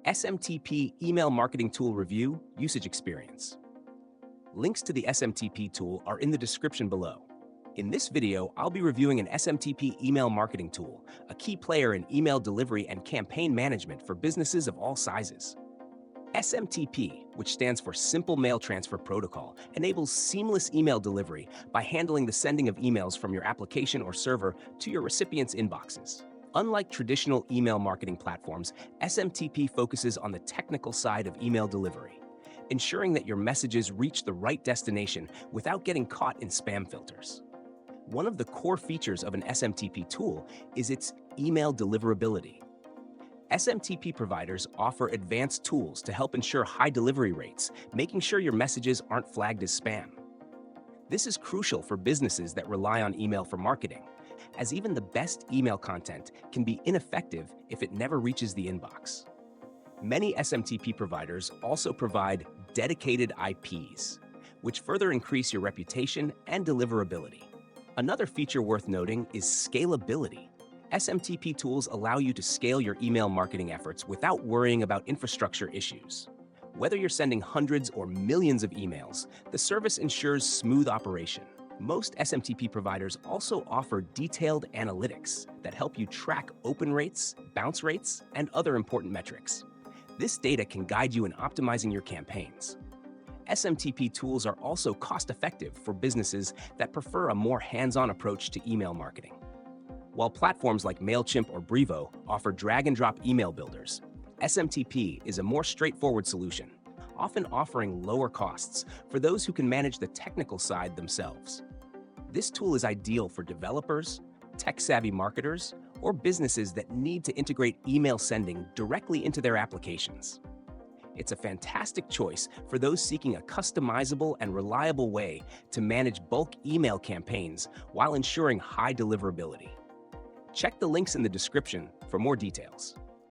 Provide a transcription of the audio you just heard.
SMTP Email Marketing Tool Review Usage Experience. Links to the SMTP tool are in the description below. In this video, I'll be reviewing an SMTP email marketing tool, a key player in email delivery and campaign management for businesses of all sizes. SMTP, which stands for Simple Mail Transfer Protocol, enables seamless email delivery by handling the sending of emails from your application or server to your recipients' inboxes. Unlike traditional email marketing platforms, SMTP focuses on the technical side of email delivery, ensuring that your messages reach the right destination without getting caught in spam filters. One of the core features of an SMTP tool is its email deliverability. SMTP providers offer advanced tools to help ensure high delivery rates, making sure your messages aren't flagged as spam. This is crucial for businesses that rely on email for marketing, as even the best email content can be ineffective if it never reaches the inbox. Many SMTP providers also provide dedicated IPs, which further increase your reputation and deliverability. Another feature worth noting is scalability. SMTP tools allow you to scale your email marketing efforts without worrying about infrastructure issues. Whether you're sending hundreds or millions of emails, the service ensures smooth operation. Most SMTP providers also offer detailed analytics that help you track open rates, bounce rates, and other important metrics. This data can guide you in optimizing your campaigns. SMTP tools are also cost-effective for businesses that prefer a more hands-on approach to email marketing. While platforms like MailChimp or Brevo offer drag-and-drop email builders, SMTP is a more straightforward solution, often offering lower costs for those who can manage the technical side themselves. This tool is ideal for developers, tech-savvy marketers, or businesses that need to integrate email sending directly into their applications. It's a fantastic choice for those seeking a customizable and reliable way to manage bulk email campaigns while ensuring high deliverability. Check the links in the description for more details.